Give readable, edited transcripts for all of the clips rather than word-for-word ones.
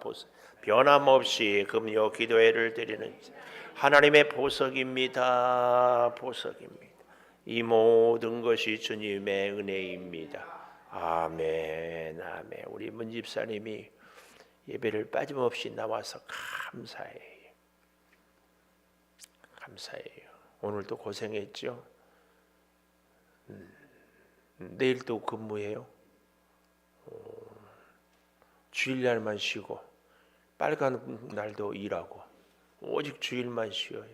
보석, 변함없이 금요 기도회를 드리는 하나님의 보석입니다. 보석입니다. 이 모든 것이 주님의 은혜입니다. 아멘, 아멘. 우리 문 집사님이 예배를 빠짐없이 나와서 감사해요. 감사해요. 오늘도 고생했죠. 내일도 근무해요. 주일날만 쉬고 빨간 날도 일하고 오직 주일만 쉬어요.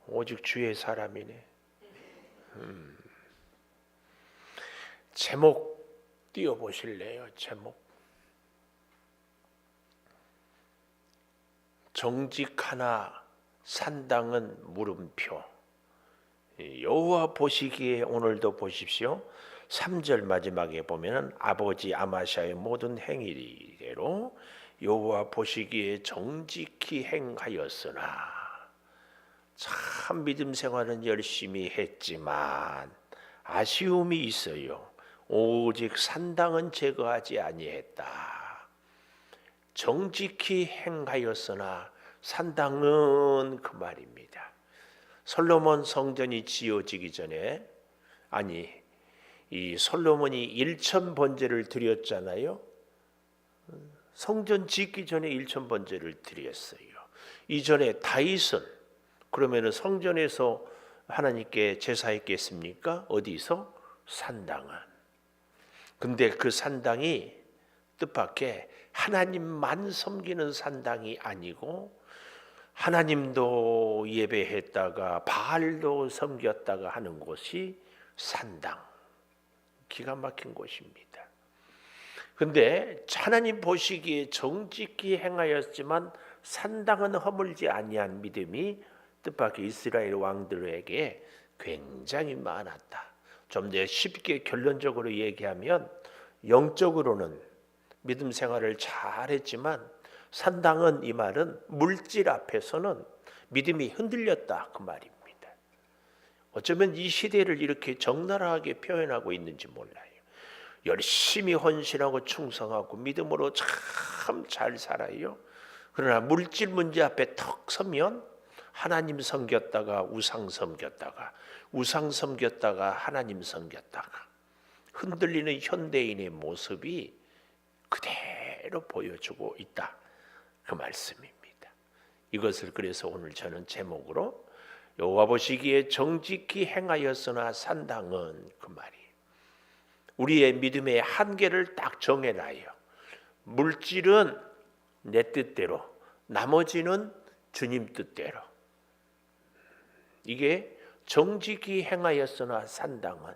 오직 주의 사람이네. 제목 띄워보실래요? 제목. 정직하나 산당은 물음표. 여호와 보시기에 오늘도 보십시오. 3절 마지막에 보면은 아버지 아마샤의 모든 행위대로 여호와 보시기에 정직히 행하였으나, 참 믿음 생활은 열심히 했지만 아쉬움이 있어요. 오직 산당은 제거하지 아니했다. 정직히 행하였으나 산당은 그 말입니다. 솔로몬 성전이 지어지기 전에, 이 솔로몬이 1000번제를 드렸잖아요. 성전 짓기 전에 1000번제를 드렸어요. 이전에 다윗은 그러면은 성전에서 하나님께 제사했겠습니까? 어디서? 산당은. 근데 그 산당이 뜻밖의 하나님만 섬기는 산당이 아니고 하나님도 예배했다가 바알도 섬겼다가 하는 곳이 산당. 기가 막힌 곳입니다. 근데 하나님 보시기에 정직히 행하였지만 산당은 허물지 아니한 믿음이 뜻밖의 이스라엘 왕들에게 굉장히 많았다. 좀 더 쉽게 결론적으로 얘기하면 영적으로는 믿음 생활을 잘했지만 산당은, 이 말은 물질 앞에서는 믿음이 흔들렸다 그 말입니다. 어쩌면 이 시대를 이렇게 적나라하게 표현하고 있는지 몰라요. 열심히 헌신하고 충성하고 믿음으로 참 잘 살아요. 그러나 물질 문제 앞에 턱 서면 하나님 섬겼다가 우상 섬겼다가, 우상 섬겼다가 하나님 섬겼다가 흔들리는 현대인의 모습이 그대로 보여주고 있다 그 말씀입니다. 이것을 그래서 오늘 저는 제목으로 여호와 보시기에 정직히 행하였으나 산당은 그 말이, 우리의 믿음의 한계를 딱 정해놔요. 물질은 내 뜻대로, 나머지는 주님 뜻대로. 이게 정직히 행하였으나 산당은,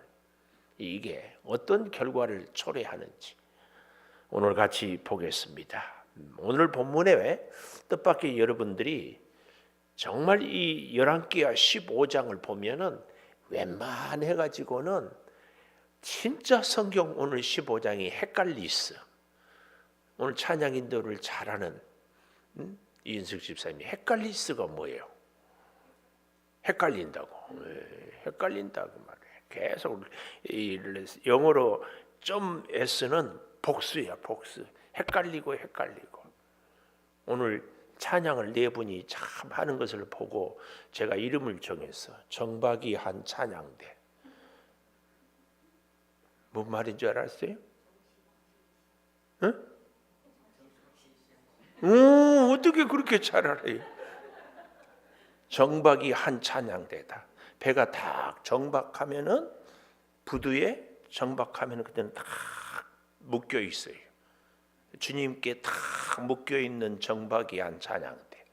이게 어떤 결과를 초래하는지 오늘 같이 보겠습니다. 오늘 본문에 뜻밖의 여러분들이 정말 이 11개와 15장을 보면은 웬만해가지고는 진짜 성경 오늘 15장이 헷갈리있어. 오늘 찬양 인도를 잘하는 이인숙 집사님이 헷갈리스가 뭐예요? 헷갈린다고. 헷갈린다고 말해. 계속 영어로 좀 S는 복수야, 복수. 헷갈리고. 오늘 찬양을 네 분이 참 하는 것을 보고 제가 이름을 정했어. 정박이 한 찬양대. 뭔 말인 줄 알았어요? 응? 어떻게 그렇게 잘 알아요? 정박이 한 찬양대다. 배가 딱 정박하면은, 부두에 정박하면은 그때는 딱 묶여 있어요. 주님께 딱 묶여 있는 정박이 한 찬양대.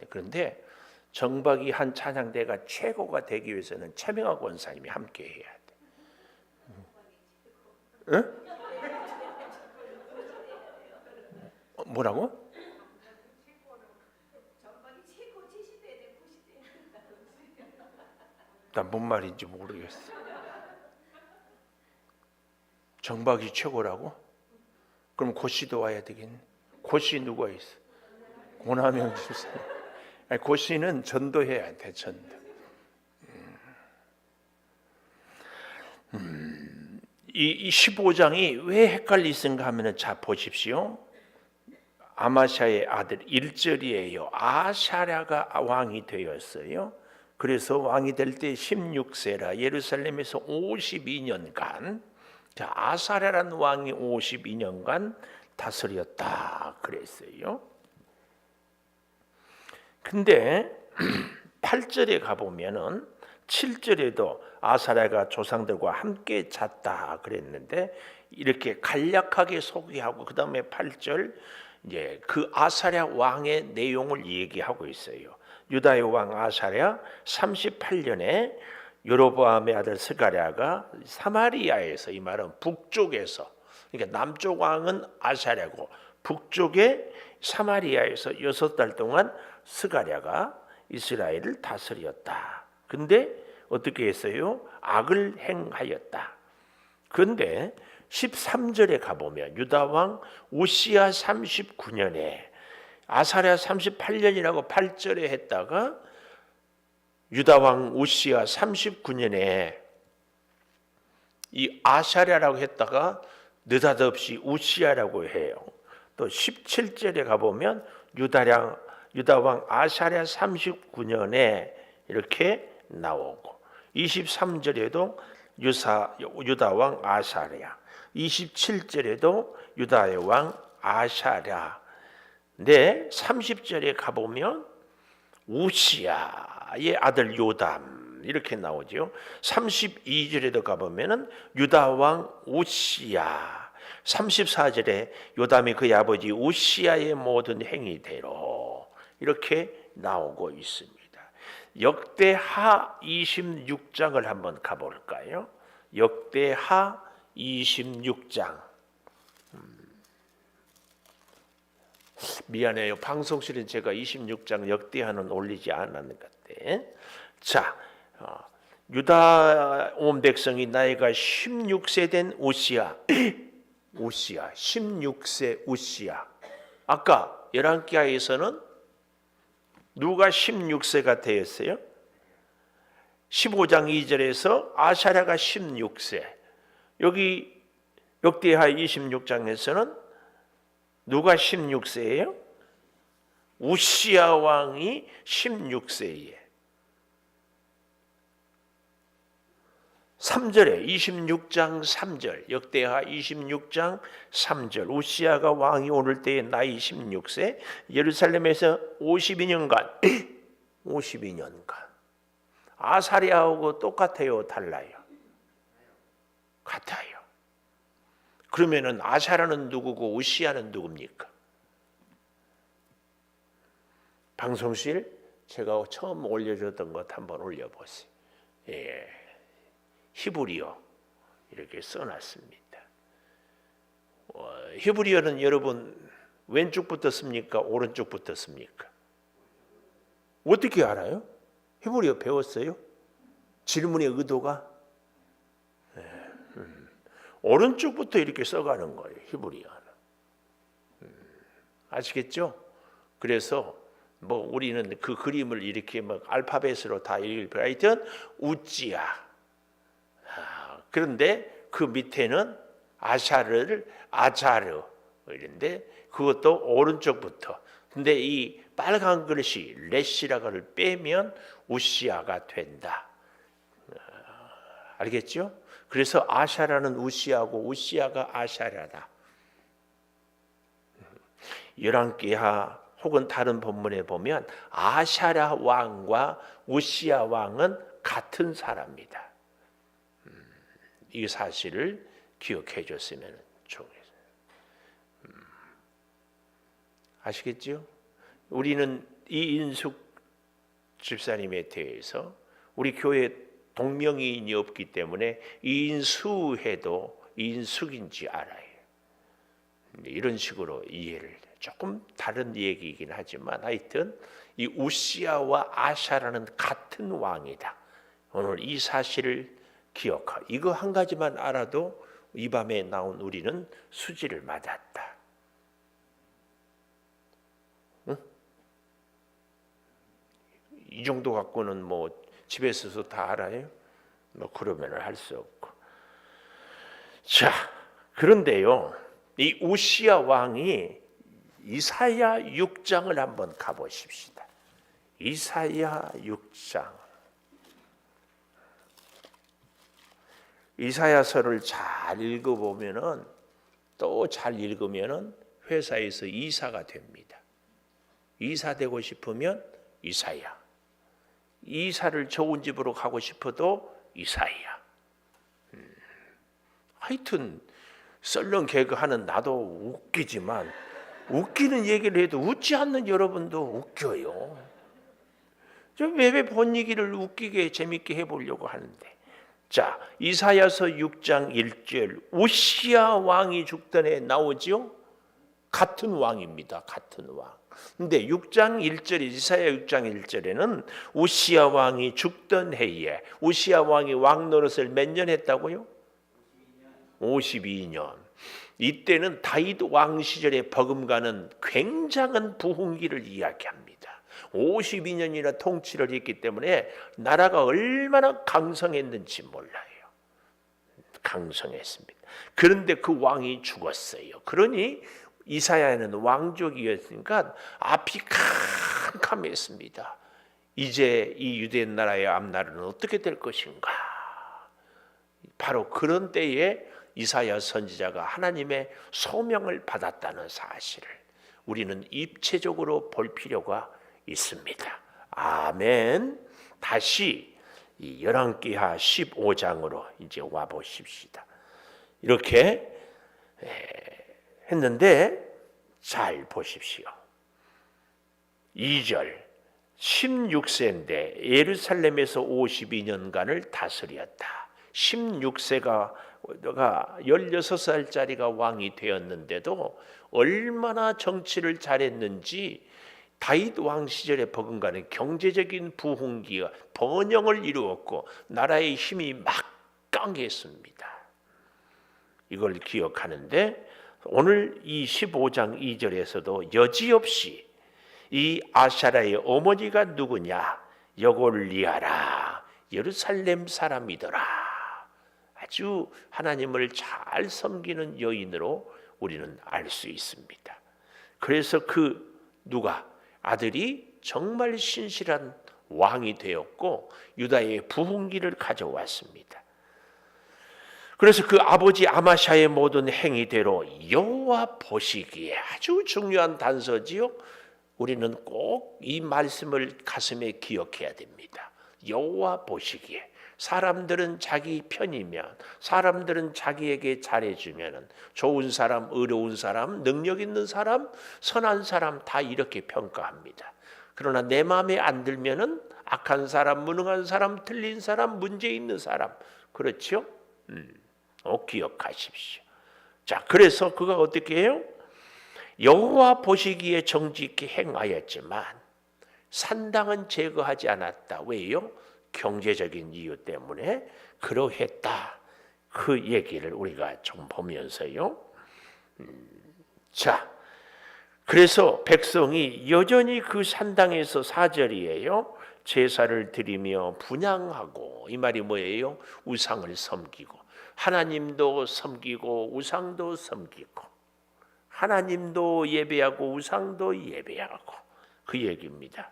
그런데 정박이 한 찬양대가 최고가 되기 위해서는 최명학 원사님이 함께 해야 돼. 응? 뭐라고? 난 뭔 말인지 모르겠어. 정박이 최고라고? 그럼 고씨도 와야 되겠네. 고씨 누가 있어? 고남영 집사님. 고씨는 전도해야 돼, 전도. 이 15장이 왜 헷갈리는가 하면은 자 보십시오. 아마샤의 아들 1절이에요. 아샤랴가 왕이 되었어요. 그래서 왕이 될 때 16세라 예루살렘에서 52년간 자 아사랴라는 왕이 52년간 다스렸다 그랬어요. 근데 8절에 가보면은 7절에도 아사랴가 조상들과 함께 잤다 그랬는데 이렇게 간략하게 소개하고 그 다음에 8절 이제 그 아사랴 왕의 내용을 얘기하고 있어요. 유다의 왕 아사랴 38년에 여로보암의 아들 스가랴가 사마리아에서 이 말은 북쪽에서 그러니까 남쪽 왕은 아사랴고 북쪽의 사마리아에서 6달 동안 스가랴가 이스라엘을 다스렸다. 근데 어떻게 했어요? 악을 행하였다. 그런데 13절에 가보면 유다 왕 우시야 39년에 아사랴 38년이라고 8절에 했다가 유다 왕 우시야 39년에 이 아사랴라고 했다가 느닷없이 우시야라고 해요. 또 17절에 가보면 유다 왕 아사랴 39년에 이렇게 나오고 23절에도 유다 왕 아사랴 27절에도 유다의 왕 아사랴 네 30절에 가보면 우시야의 아들 요담 이렇게 나오죠. 32절에도 가보면 유다 왕 우시야 34절에 요담이 그의 아버지 우시야의 모든 행위대로 이렇게 나오고 있습니다. 역대하 26장을 한번 가볼까요? 역대하 26장 미안해요. 방송실은 제가 26장 역대하는 올리지 않았는 것 같아. 자, 유다 온 백성이 나이가 16세 된 우시야 16세 우시야 아까 11기하에서는 누가 16세가 되었어요? 15장 2절에서 아사랴가 16세 여기 역대하 26장에서는 누가 16세예요? 우시야 왕이 16세예요. 3절에 26장 3절 역대하 26장 3절 우시야가 왕이 오를 때의 나이 16세 예루살렘에서 52년간 52년간 아사랴하고 똑같아요? 달라요? 같아요. 그러면은 아사랴는 누구고 우시야는 누굽니까? 방송실 제가 처음 올려줬던 것 한번 올려보세요. 예. 히브리어 이렇게 써놨습니다. 히브리어는 여러분 왼쪽부터 씁니까? 오른쪽부터 씁니까? 어떻게 알아요? 히브리어 배웠어요? 질문의 의도가? 오른쪽부터 이렇게 써가는 거예요. 히브리어는. 아시겠죠? 그래서 뭐 우리는 그 그림을 이렇게 막 알파벳으로 다 읽고 하여튼 우찌야. 그런데 그 밑에는 아자르 이런데 그것도 오른쪽부터. 근데 이 빨간 글씨 레시라고를 빼면 우시야가 된다. 알겠죠? 그래서 아샤라는 우시야고 우시야가 아샤라다. 열왕기하 혹은 다른 본문에 보면 아샤랴 왕과 우시야 왕은 같은 사람입니다. 이 사실을 기억해 줬으면 좋겠어요. 아시겠죠? 우리는 이인숙 집사님에 대해서 우리 교회 동명이인이 없기 때문에 이인수해도 이인숙인지 알아요. 이런 식으로 이해를 조금 다른 얘기이긴 하지만 하여튼 이 우시야와 아샤라는 같은 왕이다. 오늘 이 사실을 기억하. 이거 한 가지만 알아도 이 밤에 나온 우리는 수지를 맞았다. 응? 이 정도 갖고는 뭐 집에서도 다 알아요? 뭐 그러면 할 수 없고. 자, 그런데요, 이 우시야 왕이 이사야 6장을 한번 가보십시다. 이사야 6장. 이사야서를 잘 읽어보면은, 또 잘 읽으면은 회사에서 이사가 됩니다. 이사 되고 싶으면 이사야. 이사를 좋은 집으로 가고 싶어도 이사야. 하여튼 썰렁 개그하는 나도 웃기지만 웃기는 얘기를 해도 웃지 않는 여러분도 웃겨요. 저 왜 본 얘기를 웃기게 재밌게 해보려고 하는데, 자, 이사야서 6장 1절 우시야 왕이 죽던 해 나오죠? 같은 왕입니다. 같은 왕. 근데 6장 1절에 이사야 6장 1절에는 우시야 왕이 죽던 해에, 우시야 왕이 왕 노릇을 몇 년 했다고요? 52년. 이때는 다윗 왕 시절에 버금가는 굉장한 부흥기를 이야기합니다. 52년이나 통치를 했기 때문에 나라가 얼마나 강성했는지 몰라요. 강성했습니다. 그런데 그 왕이 죽었어요. 그러니 이사야는 왕족이었으니까 앞이 캄캄했습니다. 이제 이 유대 나라의 앞날은 어떻게 될 것인가? 바로 그런 때에 이사야 선지자가 하나님의 소명을 받았다는 사실을 우리는 입체적으로 볼 필요가 있습니다. 아멘. 다시 이 열왕기하 15장으로 이제 와 보십시다. 이렇게 했는데 잘 보십시오. 2절 16세인데 예루살렘에서 52년간을 다스렸다. 16세가 16살짜리가 왕이 되었는데도 얼마나 정치를 잘했는지 다윗 왕 시절에 버금가는 경제적인 부흥기가 번영을 이루었고 나라의 힘이 막강했습니다. 이걸 기억하는데 오늘 이 15장 2절에서도 여지없이 이 아샤라의 어머니가 누구냐? 여골리아라, 예루살렘 사람이더라. 아주 하나님을 잘 섬기는 여인으로 우리는 알 수 있습니다. 그래서 그 누가 아들이 정말 신실한 왕이 되었고 유다의 부흥기를 가져왔습니다. 그래서 그 아버지 아마샤의 모든 행위대로 여호와 보시기에, 아주 중요한 단서지요. 우리는 꼭 이 말씀을 가슴에 기억해야 됩니다. 여호와 보시기에. 사람들은 자기 편이면, 사람들은 자기에게 잘해주면, 좋은 사람, 의로운 사람, 능력 있는 사람, 선한 사람 다 이렇게 평가합니다. 그러나 내 마음에 안 들면은 악한 사람, 무능한 사람, 틀린 사람, 문제 있는 사람, 그렇죠? 기억하십시오. 자, 그래서 그가 어떻게 해요? 여호와 보시기에 정직히 행하였지만 산당은 제거하지 않았다. 왜요? 경제적인 이유 때문에 그러했다. 그 얘기를 우리가 좀 보면서요. 자, 그래서 백성이 여전히 그 산당에서 4절이에요. 제사를 드리며 분향하고, 이 말이 뭐예요? 우상을 섬기고, 하나님도 섬기고 우상도 섬기고, 하나님도 예배하고 우상도 예배하고, 그 얘기입니다.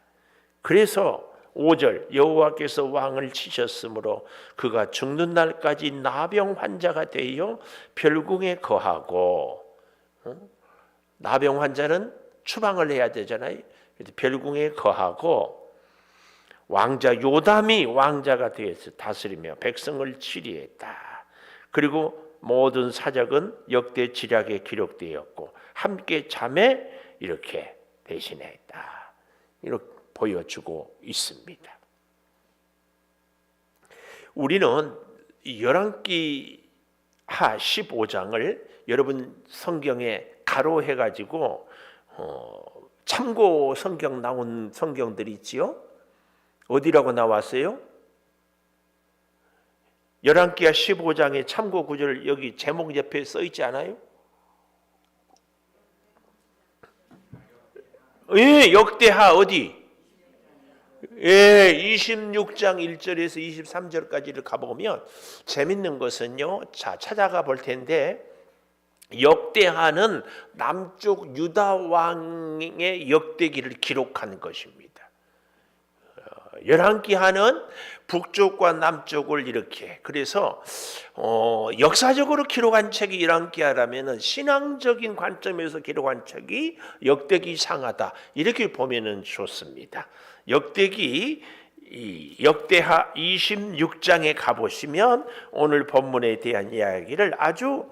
그래서 5절 여호와께서 왕을 치셨으므로 그가 죽는 날까지 나병 환자가 되어 별궁에 거하고, 나병 환자는 추방을 해야 되잖아요. 별궁에 거하고 왕자 요담이 왕자가 되어서 다스리며 백성을 치리했다. 그리고 모든 사적은 역대 지략에 기록되었고 함께 잠에 이렇게 대신했다. 이렇게 보여주고 있습니다. 우리는 열왕기하 15장을 여러분 성경에 가로해가지고 참고 성경 나온 성경들이 있지요. 어디라고 나왔어요? 열왕기하 15장의 참고 구절 여기 제목 옆에 써 있지 않아요? 예, 역대하 어디? 예, 26장 1절에서 23절까지를 가보면 재밌는 것은요. 자, 찾아가 볼 텐데 역대하는 남쪽 유다 왕의 역대기를 기록한 것입니다. 열왕기하는 북쪽과 남쪽을 이렇게 그래서 역사적으로 기록한 책이 열왕기하라면은 신앙적인 관점에서 기록한 책이 역대기상하다 이렇게 보면은 좋습니다. 역대기 역대하 26장에 가보시면 오늘 본문에 대한 이야기를 아주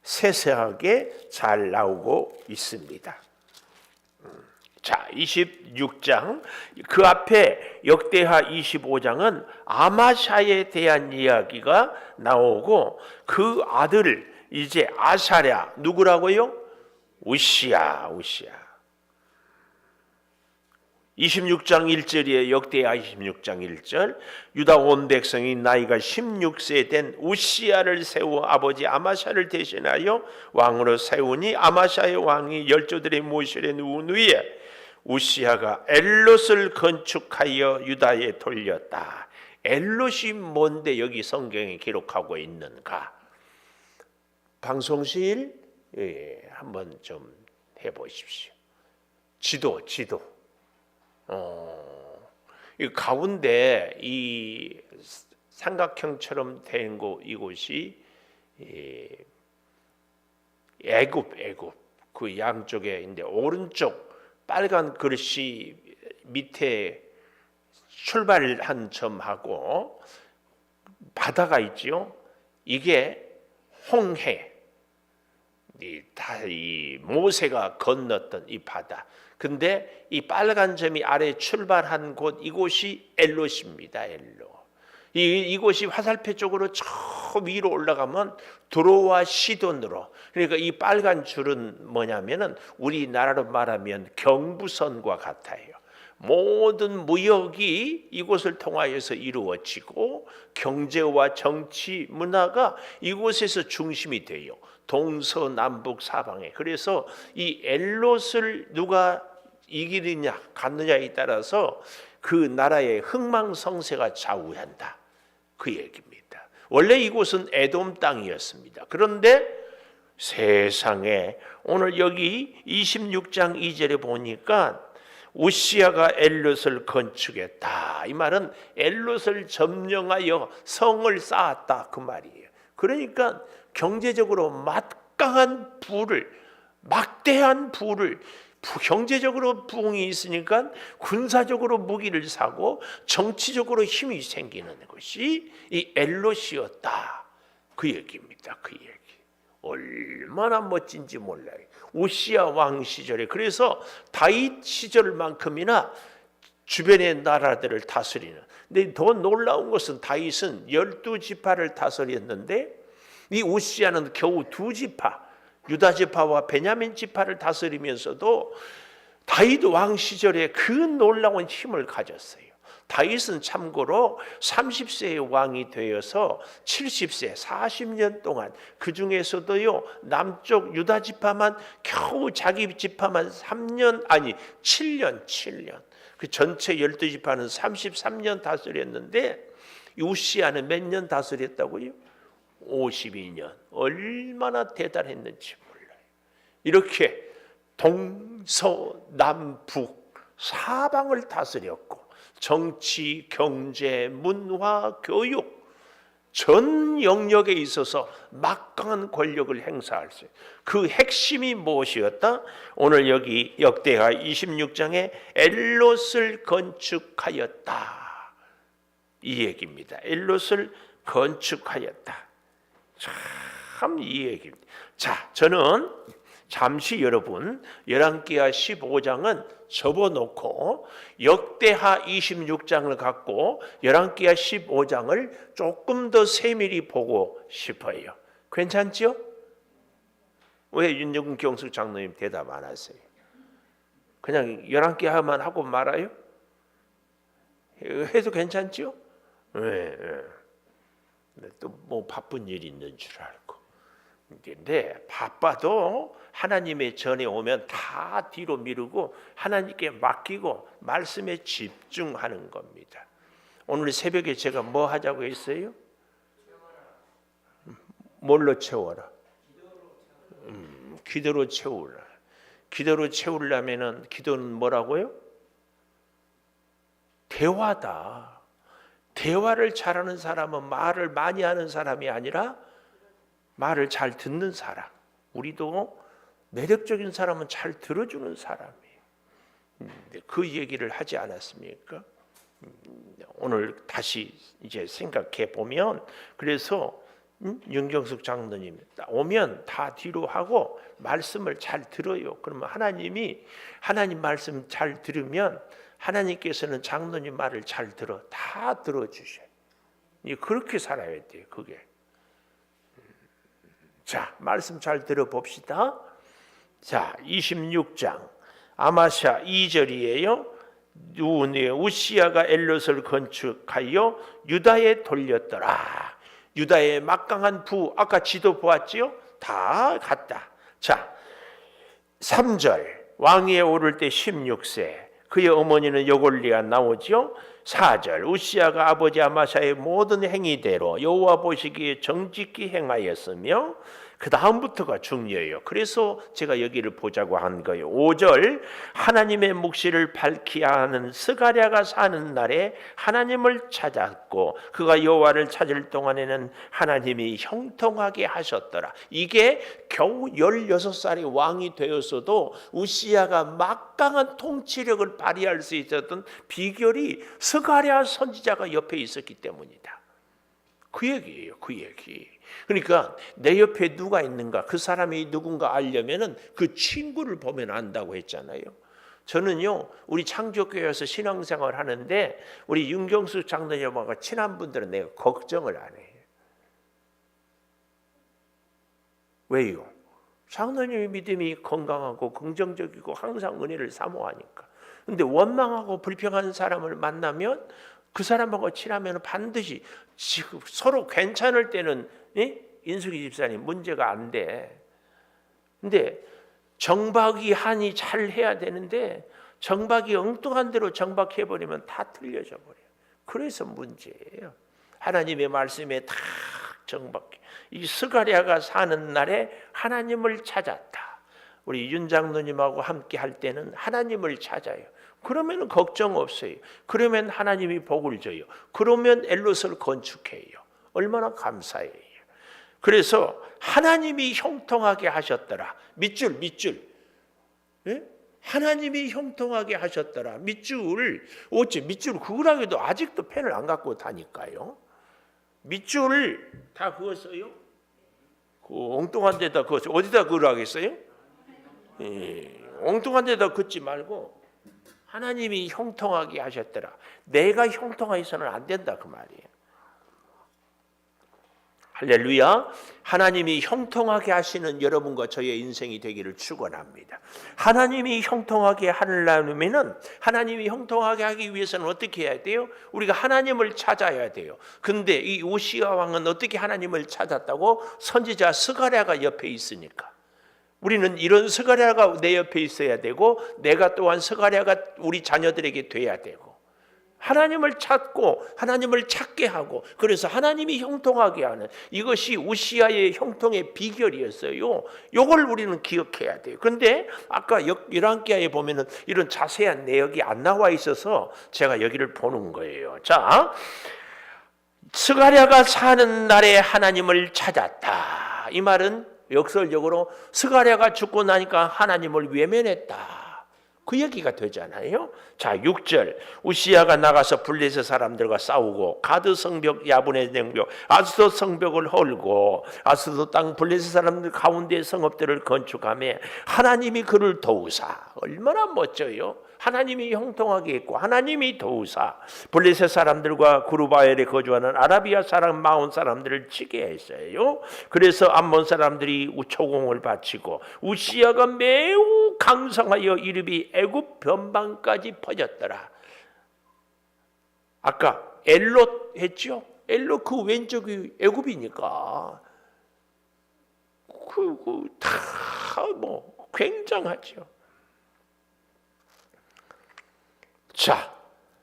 세세하게 잘 나오고 있습니다. 자, 26장 그 앞에 역대하 25장은 아마샤에 대한 이야기가 나오고 그 아들 이제 아사랴 누구라고요? 우시야. 26장 1절이에요. 역대하 26장 1절 유다 온 백성이 나이가 16세 된 우시야를 세워 아버지 아마샤를 대신하여 왕으로 세우니 아마샤의 왕이 열조들의 모실에 누운 후에 우시야가 엘롯을 건축하여 유다에 돌렸다. 엘롯이 뭔데 여기 성경에 기록하고 있는가? 방송실 한번 좀 해보십시오. 지도 이 가운데 이 삼각형처럼 된 이곳이 애굽 그 양쪽에 있는데 오른쪽 빨간 그릇이 밑에 출발한 점하고 바다가 있죠. 이게 홍해, 이 모세가 건넜던 이 바다. 근데 이 빨간 점이 아래 출발한 곳 이곳이 엘롯입니다. 엘롯. 이곳이 화살표 쪽으로 저 위로 올라가면 두로와 시돈으로 그러니까 이 빨간 줄은 뭐냐면은 우리나라로 말하면 경부선과 같아요. 모든 무역이 이곳을 통하여서 이루어지고 경제와 정치, 문화가 이곳에서 중심이 돼요. 동서남북 사방에. 그래서 이 엘롯을 누가 이기느냐 갖느냐에 따라서 그 나라의 흥망성쇠가 좌우한다. 그 얘기입니다. 원래 이곳은 에돔 땅이었습니다. 그런데 세상에 오늘 여기 26장 2절에 보니까 우시야가 엘롯을 건축했다. 이 말은 엘롯을 점령하여 성을 쌓았다 그 말이에요. 그러니까 경제적으로 막대한 부를 경제적으로 부흥이 있으니까 군사적으로 무기를 사고 정치적으로 힘이 생기는 것이 이 엘롯이었다. 그 얘기입니다. 그 얘기. 얼마나 멋진지 몰라요. 우시야 왕 시절에 그래서 다윗 시절만큼이나 주변의 나라들을 다스리는. 근데 더 놀라운 것은 다윗은 12지파를 다스렸는데 이 우시야는 겨우 2지파 유다 지파와 베냐민 지파를 다스리면서도 다윗 왕 시절에 그 놀라운 힘을 가졌어요. 다윗은 참고로 30세의 왕이 되어서 70세 40년 동안 그 중에서도요 남쪽 유다 지파만 겨우 자기 지파만 7년 그 전체 12지파는 33년 다스렸는데 우시야는 몇 년 다스렸다고요? 52년. 얼마나 대단했는지 몰라요. 이렇게 동서남북 사방을 다스렸고 정치, 경제, 문화, 교육 전 영역에 있어서 막강한 권력을 행사할 수 있어요. 그 핵심이 무엇이었다? 오늘 여기 역대하 26장에 엘롯을 건축하였다. 이 얘기입니다. 엘롯을 건축하였다. 참 이 얘기입니다. 자, 저는 잠시 여러분 열왕기하 15장은 접어놓고 역대하 26장을 갖고 열왕기하 15장을 조금 더 세밀히 보고 싶어요. 괜찮죠? 왜 윤정경수 장로님 대답 안 하세요? 그냥 열왕기하만 하고 말아요? 해도 괜찮죠? 네. 또 뭐 바쁜 일이 있는 줄 알고 근데 바빠도 하나님의 전에 오면 다 뒤로 미루고 하나님께 맡기고 말씀에 집중하는 겁니다. 오늘 새벽에 제가 뭐 하자고 했어요? 뭘로 채워라? 기도로 채우라. 기도로 채우려면은 기도는 뭐라고요? 대화다. 대화를 잘하는 사람은 말을 많이 하는 사람이 아니라 말을 잘 듣는 사람. 우리도 매력적인 사람은 잘 들어주는 사람이에요. 그 얘기를 하지 않았습니까? 오늘 다시 이제 생각해 보면, 그래서 윤경숙 장로님 오면 다 뒤로 하고 말씀을 잘 들어요. 그러면 하나님 말씀 잘 들으면 하나님께서는 장로님 말을 잘 들어 다 들어주셔요. 그렇게 살아야 돼요. 그게. 자, 말씀 잘 들어봅시다. 자, 26장 아마샤 2절이에요. 우시야가 엘롯을 건축하여 유다에 돌렸더라. 유다의 막강한 부, 아까 지도 보았지요? 다 갔다. 자, 3절 왕위에 오를 때 16세 그의 어머니는 여골리아 나오지요. 4절 우시야가 아버지 아마샤의 모든 행위대로 여호와 보시기에 정직히 행하였으며, 그 다음부터가 중요해요. 그래서 제가 여기를 보자고 한 거예요. 5절 하나님의 묵시를 밝히야 하는 스가랴가 사는 날에 하나님을 찾았고 그가 여호와를 찾을 동안에는 하나님이 형통하게 하셨더라. 이게 겨우 16살이 왕이 되었어도 우시야가 막강한 통치력을 발휘할 수 있었던 비결이 스가랴 선지자가 옆에 있었기 때문이다. 그 얘기예요. 그 얘기. 그러니까 내 옆에 누가 있는가, 그 사람이 누군가 알려면은 그 친구를 보면 안다고 했잖아요. 저는요, 우리 창조교회에서 신앙생활 하는데 우리 윤경수 장로님하고 친한 분들은 내가 걱정을 안 해요. 왜요? 장로님의 믿음이 건강하고 긍정적이고 항상 은혜를 사모하니까. 근데 원망하고 불평하는 사람을 만나면 그 사람하고 친하면 반드시 서로 괜찮을 때는 인숙이 집사님 문제가 안 돼. 근데 정박이 한이 잘 해야 되는데 정박이 엉뚱한 대로 정박해버리면 다 틀려져 버려요. 그래서 문제예요. 하나님의 말씀에 다 정박해. 이 스가랴가 사는 날에 하나님을 찾았다. 우리 윤 장로님하고 함께 할 때는 하나님을 찾아요. 그러면 걱정 없어요. 그러면 하나님이 복을 줘요. 그러면 엘롯을 건축해요. 얼마나 감사해요. 그래서 하나님이 형통하게 하셨더라. 밑줄. 예? 하나님이 형통하게 하셨더라. 밑줄. 어째 밑줄 그으라고 해도 아직도 펜을 안 갖고 다니까요. 밑줄 다 그었어요? 그 엉뚱한 데다 그었어요. 어디다 그으라겠어요? 엉뚱한 데다 긋지 말고 하나님이 형통하게 하셨더라. 내가 형통해서는 안 된다 그 말이에요. 할렐루야. 하나님이 형통하게 하시는 여러분과 저의 인생이 되기를 축원합니다. 하나님이 형통하게 하려면 하나님이 형통하게 하기 위해서는 어떻게 해야 돼요? 우리가 하나님을 찾아야 돼요. 근데 이 우시야 왕은 어떻게 하나님을 찾았다고? 선지자 스가랴가 옆에 있으니까. 우리는 이런 스가랴가 내 옆에 있어야 되고 내가 또한 스가랴가 우리 자녀들에게 돼야 되고 하나님을 찾고 하나님을 찾게 하고 그래서 하나님이 형통하게 하는 이것이 우시야의 형통의 비결이었어요. 이걸 우리는 기억해야 돼요. 그런데 아까 열왕기하에 보면은 이런 자세한 내역이 안 나와 있어서 제가 여기를 보는 거예요. 자, 스가랴가 사는 날에 하나님을 찾았다. 이 말은 역설적으로 스가랴가 죽고 나니까 하나님을 외면했다. 그 얘기가 되잖아요. 자, 6절 우시야가 나가서 블레셋 사람들과 싸우고 가드 성벽, 야분의 성벽, 아스돗 성벽을 헐고 아스돗 땅 블레셋 사람들 가운데 성읍들을 건축하며 하나님이 그를 도우사. 얼마나 멋져요. 하나님이 형통하게 했고 하나님이 도우사 블레셋 사람들과 구르바엘에 거주하는 아라비아 사람 마온 사람들을 치게 했어요. 그래서 암몬 사람들이 초공을 바치고 우시야가 매우 강성하여 이름이 애굽 변방까지 퍼졌더라. 아까 엘롯 했죠? 엘롯 그 왼쪽이 애굽이니까 다 뭐 굉장하죠. 자,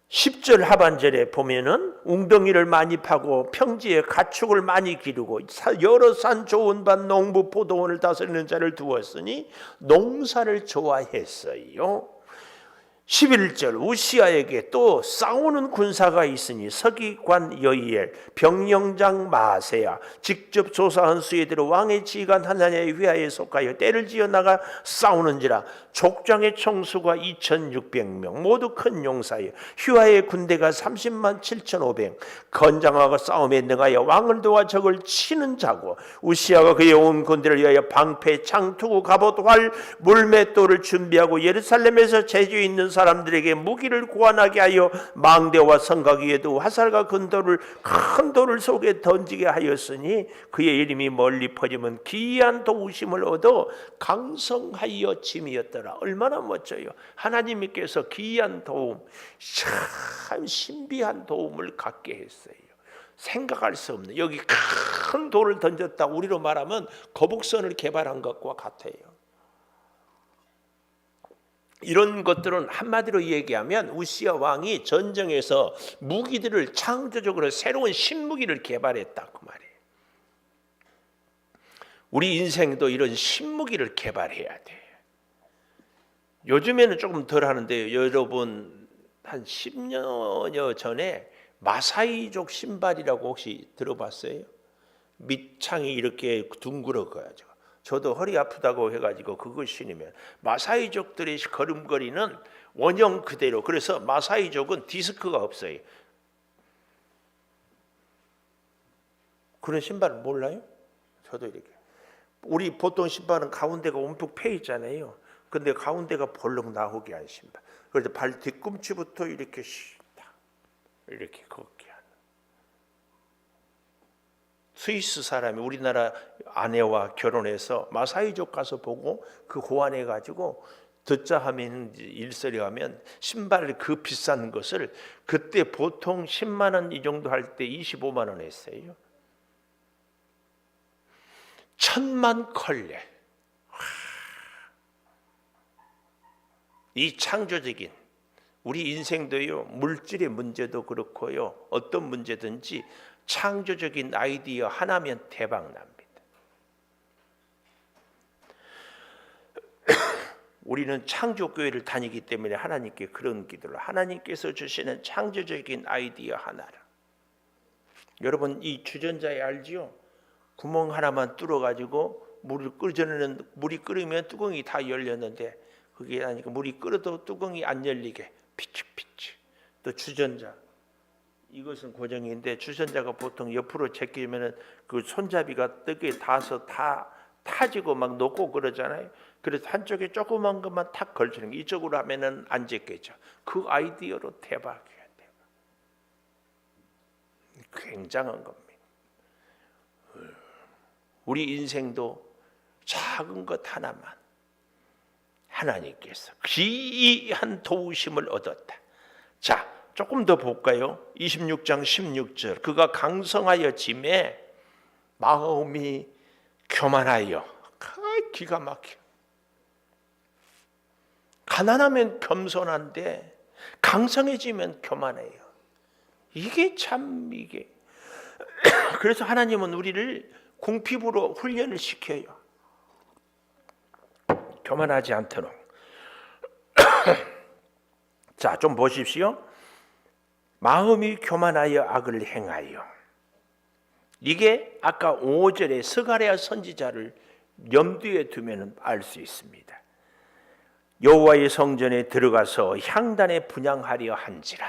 10절 하반절에 보면은 웅덩이를 많이 파고 평지에 가축을 많이 기르고 여러 산 좋은 밭 농부 포도원을 다스리는 자를 두었으니 농사를 좋아했어요. 11절 우시아에게 또 싸우는 군사가 있으니 서기관 여이엘, 병영장 마세야, 직접 조사한 수에대로 왕의 지휘관 하나냐의 휘하에 속하여 때를 지어 나가 싸우는지라. 족장의 총수가 2,600명 모두 큰 용사여, 휘하의 군대가 30만 7,500. 건장하고 싸움에 능하여 왕을 도와 적을 치는 자고, 우시아가 그의 온 군대를 위하여 방패, 창투구, 갑옷, 활, 물맷돌을 준비하고 예루살렘에서 제주 있는 사람들에게 무기를 고안하게 하여 망대와 성곽 위에도 화살과 큰 돌을 속에 던지게 하였으니 그의 이름이 멀리 퍼지면 기이한 도우심을 얻어 강성하여 짐이었더라. 얼마나 멋져요. 하나님께서 기이한 도움, 참 신비한 도움을 갖게 했어요. 생각할 수 없는, 여기 큰 돌을 던졌다 우리로 말하면 거북선을 개발한 것과 같아요. 이런 것들은 한마디로 얘기하면 우시아 왕이 전쟁에서 무기들을 창조적으로 새로운 신무기를 개발했다 그 말이에요. 우리 인생도 이런 신무기를 개발해야 돼. 요즘에는 조금 덜 하는데요. 여러분 한 10년여 전에 마사이족 신발이라고 혹시 들어봤어요? 밑창이 이렇게 둥그러가지고, 저도 허리 아프다고 해가지고 그거 신으면 마사이족들의 걸음걸이는 원형 그대로. 그래서 마사이족은 디스크가 없어요. 그런 신발 몰라요? 저도 이렇게. 우리 보통 신발은 가운데가 움푹 패 있잖아요. 근데 가운데가 볼록 나오게 한 신발. 그래서 발 뒤꿈치부터 이렇게 이렇게 걷게 하는. 스위스 사람이 우리나라 아내와 결혼해서 마사이족 가서 보고 그 고안해 가지고 듣자 하면 일설이 하면 신발을 그 비싼 것을 그때 보통 10만 원 이 정도 할 때 25만 원 했어요. 1,000만 컬레. 이 창조적인 우리 인생도요, 물질의 문제도 그렇고요, 어떤 문제든지 창조적인 아이디어 하나면 대박 납니다. 우리는 창조교회를 다니기 때문에 하나님께 그런 기도를, 하나님께서 주시는 창조적인 아이디어 하나를. 여러분 이 주전자에 알지요? 구멍 하나만 뚫어가지고 물이 끓으면 뚜껑이 다 열렸는데, 그게 아니고 물이 끓어도 뚜껑이 안 열리게 피치피치. 또 주전자, 이것은 고정인데 주전자가 보통 옆으로 제끼면은 그 손잡이가 뜨게 닿아서 다 타지고 막 녹고 그러잖아요. 그래서 한쪽에 조그만 것만 탁 걸치는 게, 이쪽으로 하면은 안 제끼죠. 그 아이디어로 대박이에요. 굉장한 겁니다. 우리 인생도 작은 것 하나만 하나님께서 기이한 도우심을 얻었다. 자, 조금 더 볼까요? 26장 16절. 그가 강성하여 짐에 마음이 교만하여. 기가 막혀. 가난하면 겸손한데 강성해지면 교만해요. 이게 그래서 하나님은 우리를 궁핍으로 훈련을 시켜요. 교만하지 않도록. 자, 좀 보십시오. 마음이 교만하여 악을 행하여. 이게 아까 5절에 스가랴 선지자를 염두에 두면 알 수 있습니다. 여호와의 성전에 들어가서 향단에 분향하려 한지라.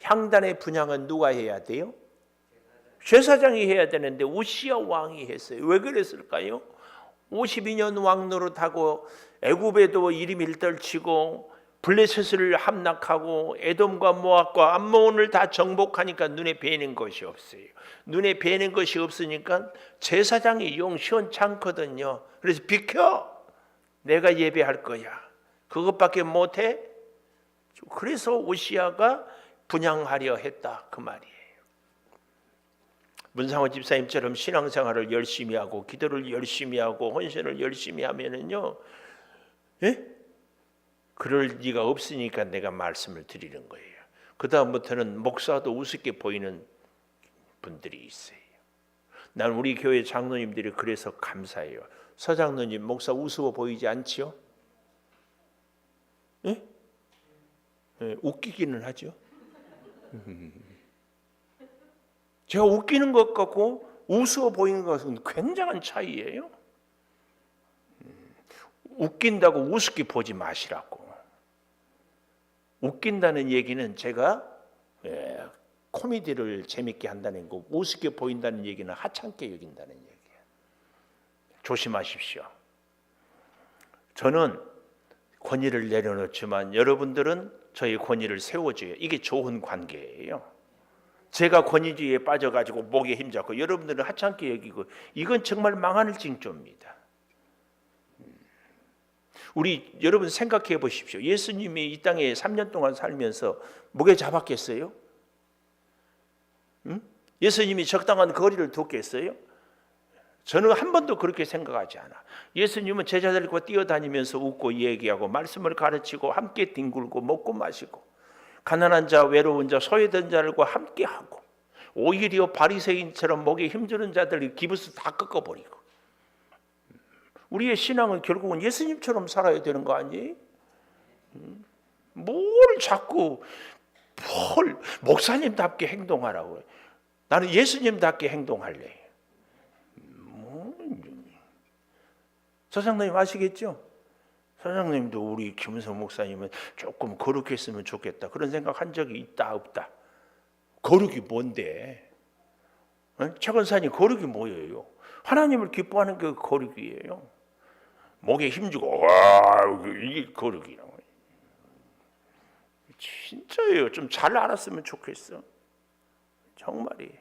향단의 분향은 누가 해야 돼요? 제사장이 해야 되는데 우시야 왕이 했어요. 왜 그랬을까요? 52년 왕 노릇하고 애굽에도 이름일떨치고 블레셋을 함락하고 에돔과 모압과 암몬을 다 정복하니까 눈에 뵈는 것이 없어요. 눈에 뵈는 것이 없으니까 제사장이 용 시원찮거든요. 그래서 비켜! 내가 예배할 거야. 그것밖에 못해? 그래서 우시야가 분향하려 했다 그 말이에요. 문상호 집사님처럼 신앙생활을 열심히 하고 기도를 열심히 하고 헌신을 열심히 하면은요, 예? 그럴 리가 없으니까 내가 말씀을 드리는 거예요. 그 다음부터는 목사도 우습게 보이는 분들이 있어요. 난 우리 교회 장로님들이 그래서 감사해요. 서장로님, 목사 우스워 보이지 않지요? 예? 예, 웃기기는 하죠. 제가 웃기는 것 같고 우스워 보이는 것은 굉장한 차이예요. 웃긴다고 우습게 보지 마시라고. 웃긴다는 얘기는 제가 코미디를 재밌게 한다는 거고, 우습게 보인다는 얘기는 하찮게 여긴다는 얘기예요. 조심하십시오. 저는 권위를 내려놓지만 여러분들은 저의 권위를 세워줘요. 이게 좋은 관계예요. 제가 권위주의에 빠져가지고 목에 힘잡고 여러분들은 하찮게 여기고, 이건 정말 망하는 징조입니다. 우리 여러분 생각해 보십시오. 예수님이 이 땅에 3년 동안 살면서 목에 잡았겠어요? 예수님이 적당한 거리를 뒀겠어요? 저는 한 번도 그렇게 생각하지 않아. 예수님은 제자들과 뛰어다니면서 웃고 얘기하고 말씀을 가르치고 함께 뒹굴고 먹고 마시고 가난한 자, 외로운 자, 소외된 자들과 함께하고, 오히려 바리새인처럼 목에 힘주는 자들이 기부스 다 꺾어버리고. 우리의 신앙은 결국은 예수님처럼 살아야 되는 거 아니에요? 뭘 자꾸 목사님답게 행동하라고. 나는 예수님답게 행동할래. 서장님 아시겠죠? 서장님도 우리 김은성 목사님은 조금 거룩했으면 좋겠다, 그런 생각한 적이 있다 없다? 거룩이 뭔데? 최건사님, 거룩이 뭐예요? 하나님을 기뻐하는 게 거룩이에요. 목에 힘주고 와, 이게 거룩이라고. 진짜예요. 좀 잘 알았으면 좋겠어. 정말이.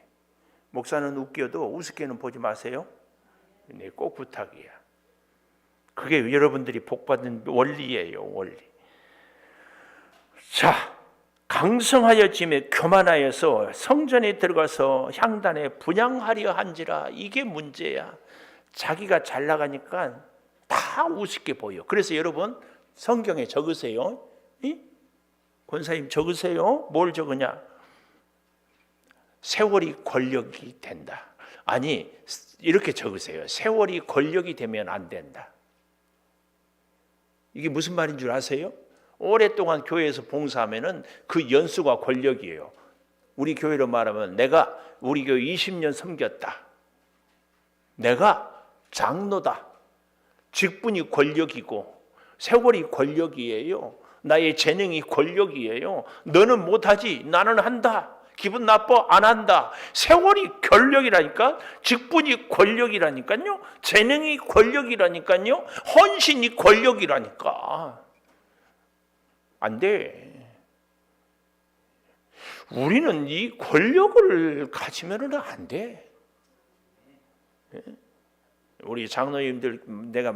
목사는 웃겨도 우습게는 보지 마세요. 네, 꼭 부탁이야. 그게 여러분들이 복받은 원리예요, 원리. 자, 강성하여 짐에 교만하여서 성전에 들어가서 향단에 분향하려 한지라. 이게 문제야. 자기가 잘 나가니까 다 우습게 보여. 그래서 여러분 성경에 적으세요. 권사님 적으세요. 뭘 적으냐? 세월이 권력이 된다. 아니, 이렇게 적으세요. 세월이 권력이 되면 안 된다. 이게 무슨 말인 줄 아세요? 오랫동안 교회에서 봉사하면은 그 연수가 권력이에요. 우리 교회로 말하면 내가 우리 교회 20년 섬겼다. 내가 장로다. 직분이 권력이고 세월이 권력이에요. 나의 재능이 권력이에요. 너는 못하지, 나는 한다. 기분 나빠, 안 한다. 세월이 권력이라니까. 직분이 권력이라니까요. 재능이 권력이라니까요. 헌신이 권력이라니까. 안 돼. 우리는 이 권력을 가지면은 안 돼. 우리 장로님들 내가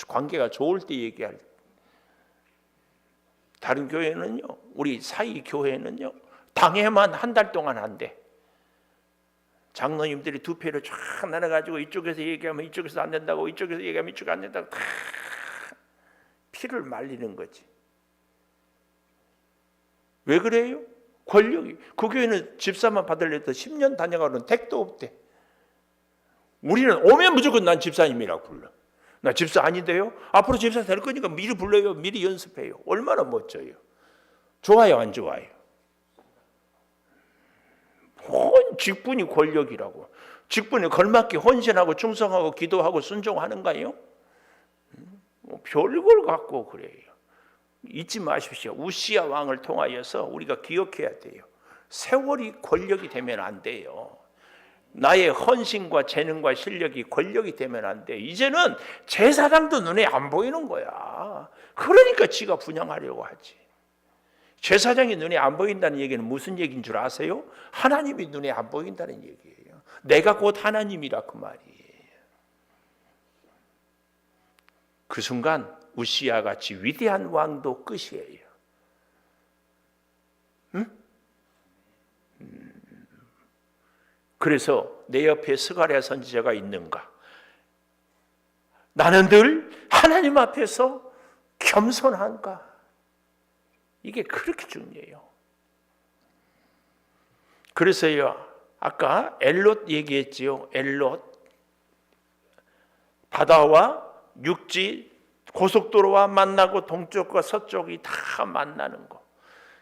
관계가 좋을 때 얘기할, 다른 교회는요, 우리 사이 교회는요, 당회만 한 달 동안 한대. 장로님들이 두 패로 쫙 나눠가지고 이쪽에서 얘기하면 이쪽에서 안 된다고, 이쪽에서 얘기하면 이쪽이 안 된다고 다 피를 말리는 거지. 왜 그래요? 권력이. 그 교회는 집사만 받으려 해도 10년 다녀가는 댁도 없대. 우리는 오면 무조건 난 집사님이라고 불러. 나 집사 아닌데요? 앞으로 집사 될 거니까 미리 불러요. 미리 연습해요. 얼마나 멋져요. 좋아요, 안 좋아요? 직분이 권력이라고. 직분에 걸맞게 헌신하고 충성하고 기도하고 순종하는가요? 별걸 갖고 그래요. 잊지 마십시오. 우시야 왕을 통하여서 우리가 기억해야 돼요. 세월이 권력이 되면 안 돼요. 나의 헌신과 재능과 실력이 권력이 되면 안 돼. 이제는 제사장도 눈에 안 보이는 거야. 그러니까 지가 분향하려고 하지. 제사장이 눈에 안 보인다는 얘기는 무슨 얘기인 줄 아세요? 하나님이 눈에 안 보인다는 얘기예요. 내가 곧 하나님이라 그 말이에요. 그 순간 우시야 같이 위대한 왕도 끝이에요. 그래서 내 옆에 스가랴 선지자가 있는가? 나는 늘 하나님 앞에서 겸손한가? 이게 그렇게 중요해요. 그래서요, 아까 엘롯 얘기했지요. 엘롯, 바다와 육지, 고속도로와 만나고 동쪽과 서쪽이 다 만나는 거.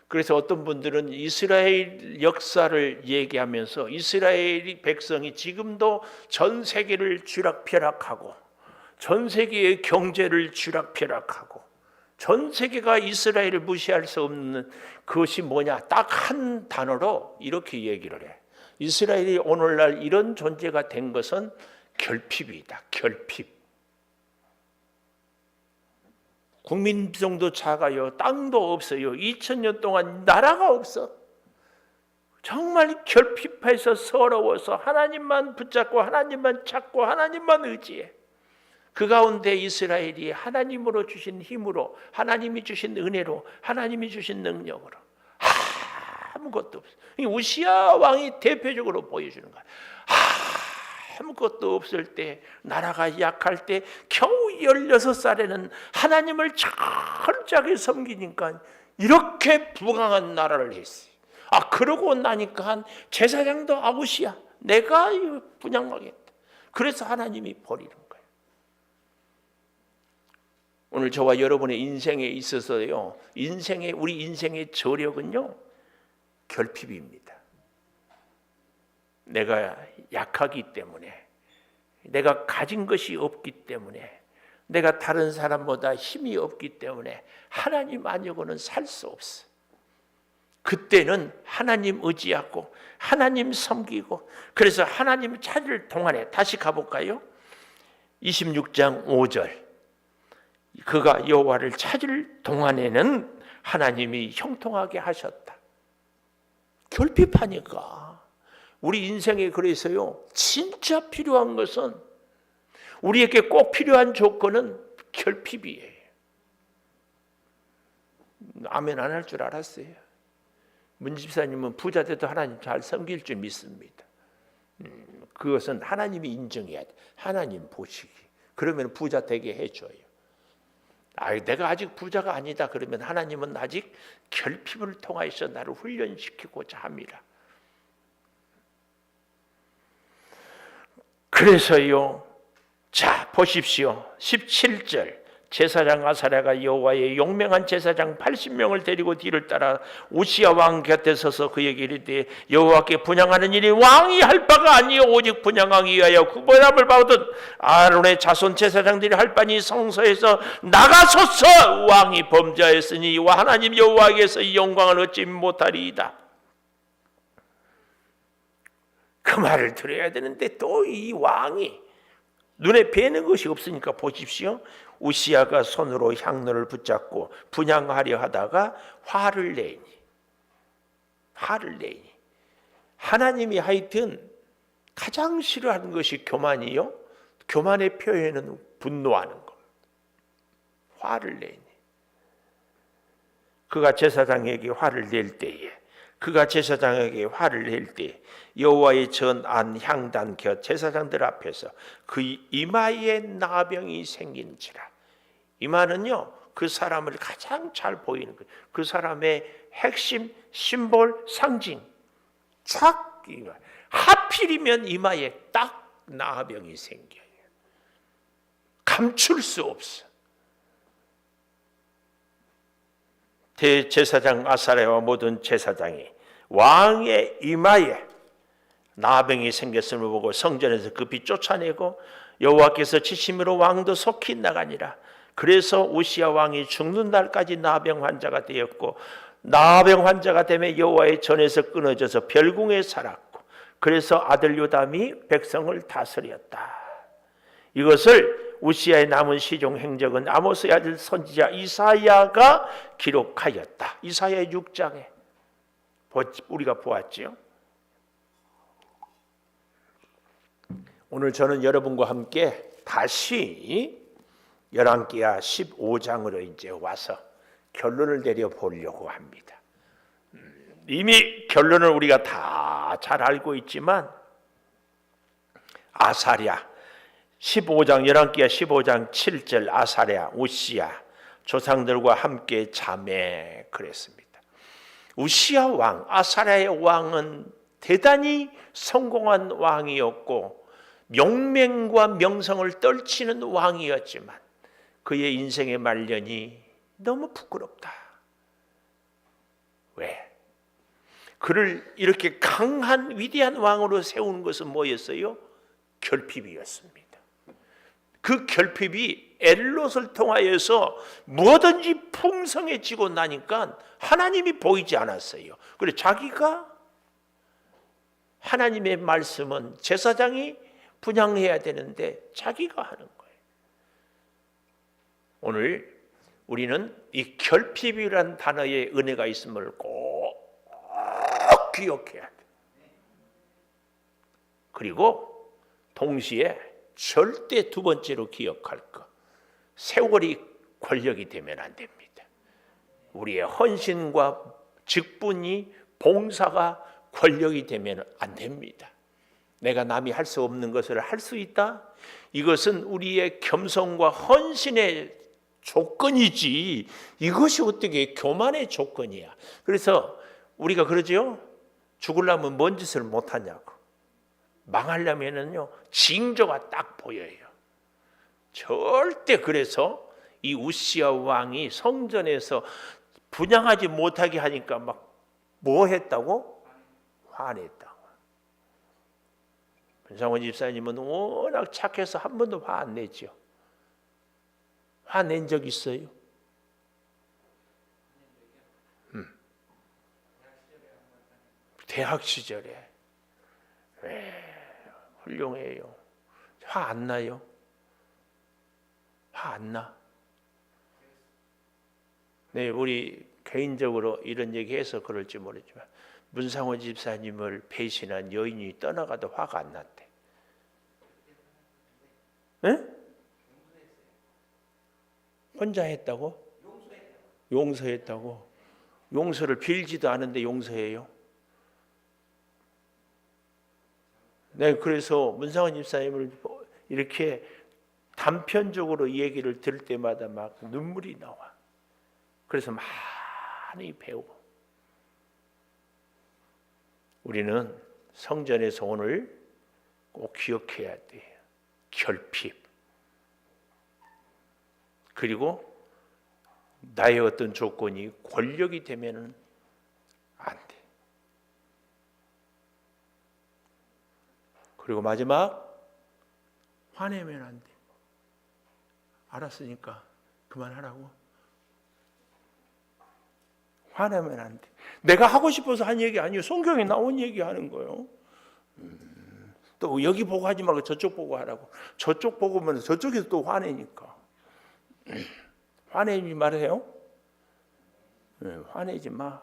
그래서 어떤 분들은 이스라엘 역사를 얘기하면서 이스라엘 백성이 지금도 전 세계를 쥐락펴락하고 전 세계의 경제를 쥐락펴락하고 전 세계가 이스라엘을 무시할 수 없는 그것이 뭐냐? 딱 한 단어로 이렇게 얘기를 해. 이스라엘이 오늘날 이런 존재가 된 것은 결핍이다. 결핍. 국민 비중도 작아요. 땅도 없어요. 2000년 동안 나라가 없어. 정말 결핍해서 서러워서 하나님만 붙잡고 하나님만 찾고 하나님만 의지해. 그 가운데 이스라엘이 하나님으로 주신 힘으로, 하나님이 주신 은혜로, 하나님이 주신 능력으로 아무것도 없어. 우시야 왕이 대표적으로 보여주는 거야. 아무것도 없을 때, 나라가 약할 때 겨우 16살에는 하나님을 철저하게 섬기니까 이렇게 부강한 나라를 했어요. 그러고 나니까 제사장도 아우시야, 내가 분양하겠다. 그래서 하나님이 버리는 거예요. 오늘 저와 여러분의 인생에 있어서요, 우리 인생의 저력은요, 결핍입니다. 내가 약하기 때문에, 내가 가진 것이 없기 때문에, 내가 다른 사람보다 힘이 없기 때문에 하나님 아니고는 살 수 없어. 그때는 하나님 의지하고 하나님 섬기고, 그래서 하나님 찾을 동안에 다시 가볼까요? 26장 5절, 그가 여호와를 찾을 동안에는 하나님이 형통하게 하셨다. 결핍하니까. 우리 인생에 그래서요, 진짜 필요한 것은, 우리에게 꼭 필요한 조건은 결핍이에요. 아멘 안 할 줄 알았어요. 문 집사님은 부자 돼도 하나님 잘 섬길 줄 믿습니다. 그것은 하나님이 인정해야 돼. 하나님 보시기. 그러면 부자 되게 해줘요. 내가 아직 부자가 아니다 그러면 하나님은 아직 결핍을 통해서 나를 훈련시키고자 합니다. 그래서요, 자 보십시오. 17절, 제사장 아사랴가 여호와의 용맹한 제사장 80명을 데리고 뒤를 따라 우시야 왕 곁에 서서 그에게 이르되, 여호와께 분향하는 일이 왕이 할 바가 아니요 오직 분향하기 위하여 구별함을 받은 아론의 자손 제사장들이 할 바니 성소에서 나가소서. 왕이 범죄하였으니 이와 하나님 여호와에게서 이 영광을 얻지 못하리이다. 그 말을 들어야 되는데 또 이 왕이 눈에 뵈는 것이 없으니까 보십시오. 우시야가 손으로 향로를 붙잡고 분향하려 하다가 화를 내니 하나님이 하여튼 가장 싫어하는 것이 교만이요, 교만의 표현은 분노하는 것. 화를 내니 그가 제사장에게 화를 낼 때에 여호와의 전안 향단 곁 제사장들 앞에서 그 이마에 나병이 생긴지라. 이마는요, 그 사람을 가장 잘 보이는 거예요. 그 사람의 핵심 심볼 상징. 촥 이마. 하필이면 이마에 딱 나병이 생겨요. 감출 수 없어. 대제사장 아사랴와 모든 제사장이 왕의 이마에 나병이 생겼음을 보고 성전에서 급히 쫓아내고 여호와께서 치심으로 왕도 속히 나가니라. 그래서 우시야 왕이 죽는 날까지 나병 환자가 되었고, 나병 환자가 되며 여호와의 전에서 끊어져서 별궁에 살았고, 그래서 아들 요담이 백성을 다스렸다. 이것을 우시야의 남은 시종 행적은 아모스의 아들 선지자 이사야가 기록하였다. 이사야 6장에 우리가 보았지요. 오늘 저는 여러분과 함께 다시 열왕기하 15장으로 이제 와서 결론을 내려 보려고 합니다. 이미 결론을 우리가 다 잘 알고 있지만 아사랴 15장 11기야 15장 7절 아사랴 우시야 조상들과 함께 자매 그랬습니다. 우시야 왕 아사랴의 왕은 대단히 성공한 왕이었고 명명과 명성을 떨치는 왕이었지만 그의 인생의 말년이 너무 부끄럽다. 왜? 그를 이렇게 강한 위대한 왕으로 세우는 것은 뭐였어요? 결핍이었습니다. 그 결핍이 엘롯을 통하여서 뭐든지 풍성해지고 나니까 하나님이 보이지 않았어요. 그래서 자기가 하나님의 말씀은 제사장이 분향해야 되는데 자기가 하는 거예요. 오늘 우리는 이 결핍이란 단어에 은혜가 있음을 꼭 기억해야 돼. 그리고 동시에 절대 두 번째로 기억할 것. 세월이 권력이 되면 안 됩니다. 우리의 헌신과 직분이 봉사가 권력이 되면 안 됩니다. 내가 남이 할 수 없는 것을 할 수 있다? 이것은 우리의 겸손과 헌신의 조건이지 이것이 어떻게 교만의 조건이야. 그래서 우리가 그러죠. 죽으려면 뭔 짓을 못하냐고. 망하려면은요 징조가 딱 보여요. 절대. 그래서 이 우시야 왕이 성전에서 분향하지 못하게 하니까 막 뭐 했다고? 화냈다고. 변상원 집사님은 워낙 착해서 한 번도 화 안 내죠. 화낸 적 있어요? 대학 시절에. 훌륭해요. 화 안 나요? 화 안 나? 네, 우리 개인적으로 이런 얘기해서 그럴지 모르지만 문상호 집사님을 배신한 여인이 떠나가도 화가 안 났대. 응? 혼자 했다고? 용서했다고? 용서를 빌지도 않은데 용서해요? 네, 그래서 문상원 집사님을 이렇게 단편적으로 이 얘기를 들을 때마다 막 눈물이 나와. 그래서 많이 배우고. 우리는 성전에서 오늘 꼭 기억해야 돼요. 결핍. 그리고 나의 어떤 조건이 권력이 되면은 안 돼. 그리고 마지막, 화내면 안 돼. 알았으니까 그만하라고. 화내면 안 돼. 내가 하고 싶어서 한 얘기 아니에요. 성경에 나온 얘기 하는 거예요. 또 여기 보고 하지 말고 저쪽 보고 하라고. 저쪽 보고 하면 저쪽에서 또 화내니까. 화내지 말아요. 화내지 마.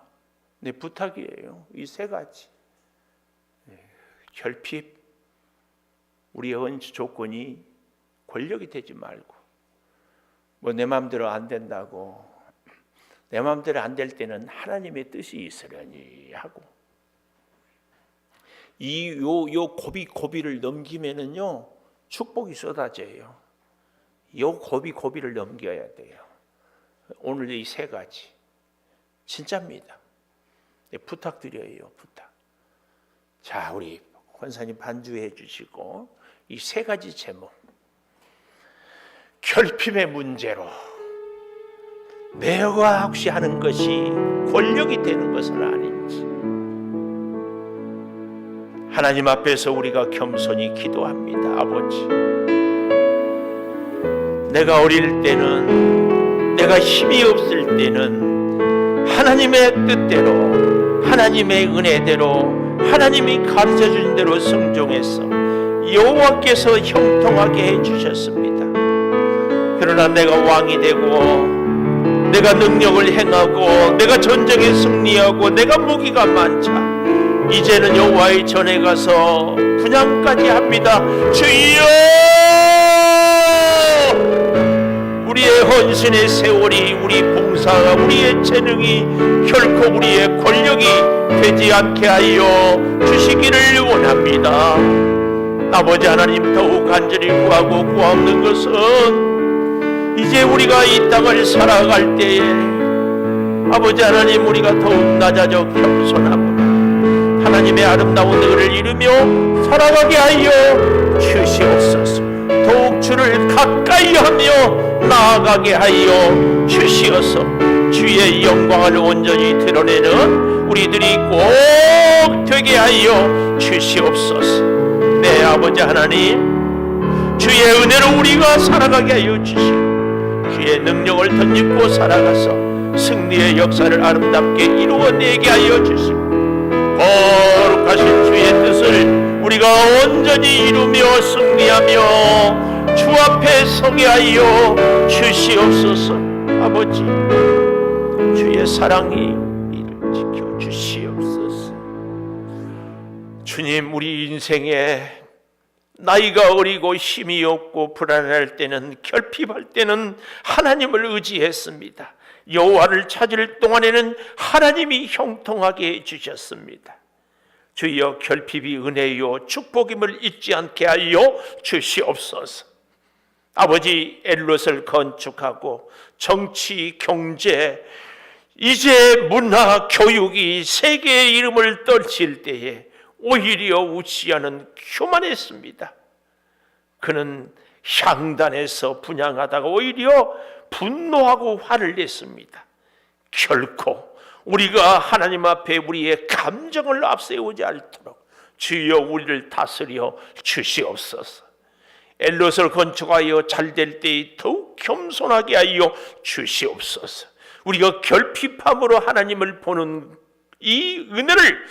내 부탁이에요. 이 세 가지. 결핍, 우리의 헌신 조건이 권력이 되지 말고, 뭐 내 마음대로 안 된다고, 내 마음대로 안 될 때는 하나님의 뜻이 있으려니 하고, 요 고비를 넘기면은요 축복이 쏟아져요. 요 고비를 넘겨야 돼요. 오늘 이 세 가지 진짜입니다. 네, 부탁드려요. 부탁. 자, 우리 권사님 반주해 주시고 이 세 가지 제목, 결핍의 문제로 내가 혹시 하는 것이 권력이 되는 것은 아닌지 하나님 앞에서 우리가 겸손히 기도합니다. 아버지, 내가 어릴 때는, 내가 힘이 없을 때는 하나님의 뜻대로, 하나님의 은혜대로, 하나님이 가르쳐준 대로 순종해서 여호와께서 형통하게 해주셨습니다. 그러나 내가 왕이 되고, 내가 능력을 행하고, 내가 전쟁에 승리하고, 내가 무기가 많자 이제는 여호와의 전에 가서 분향까지 합니다. 주여, 우리의 헌신의 세월이, 우리 봉사가, 우리의 재능이 결코 우리의 권력이 되지 않게 하여 주시기를 원합니다. 아버지 하나님, 더욱 간절히 구하고 구하는 것은 이제 우리가 이 땅을 살아갈 때에 아버지 하나님, 우리가 더욱 낮아져 겸손하고 하나님의 아름다운 은혜를 이루며 살아가게 하여 주시옵소서. 더욱 주를 가까이 하며 나아가게 하여 주시어서 주의 영광을 온전히 드러내는 우리들이 꼭 되게 하여 주시옵소서. 네, 아버지 하나님, 주의 은혜로 우리가 살아가게 하여 주시고 주의 능력을 덧입고 살아가서 승리의 역사를 아름답게 이루어내게 하여 주시고 거룩하신 주의 뜻을 우리가 온전히 이루며 승리하며 주 앞에 서게 하여 주시옵소서. 아버지, 주의 사랑이 이를 지켜 주시옵소서. 주님, 우리 인생에 나이가 어리고 힘이 없고 불안할 때는, 결핍할 때는 하나님을 의지했습니다. 여호와를 찾을 동안에는 하나님이 형통하게 해주셨습니다. 주여, 결핍이 은혜요 축복임을 잊지 않게 하여 주시옵소서. 아버지, 엘롯을 건축하고 정치, 경제, 이제 문화, 교육이 세계의 이름을 떨칠 때에 오히려 우시아는 교만했습니다. 그는 향단에서 분향하다가 오히려 분노하고 화를 냈습니다. 결코 우리가 하나님 앞에 우리의 감정을 앞세우지 않도록 주여 우리를 다스려 주시옵소서. 엘롯을 건축하여 잘될 때에 더욱 겸손하게 하여 주시옵소서. 우리가 결핍함으로 하나님을 보는 이 은혜를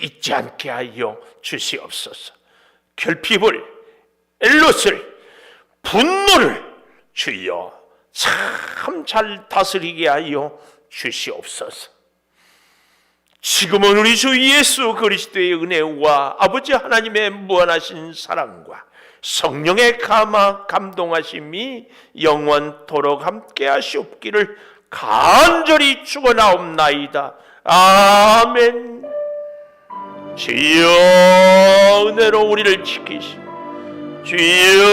잊지 않게 하여 주시옵소서. 결핍을, 엘롯을, 분노를 주여 참 잘 다스리게 하여 주시옵소서. 지금은 우리 주 예수 그리스도의 은혜와 아버지 하나님의 무한하신 사랑과 성령의 감동하심이 영원토록 함께 하시옵기를 간절히 축원하옵나이다. 아멘. 주여, 은혜로 우리를 지키시고 주여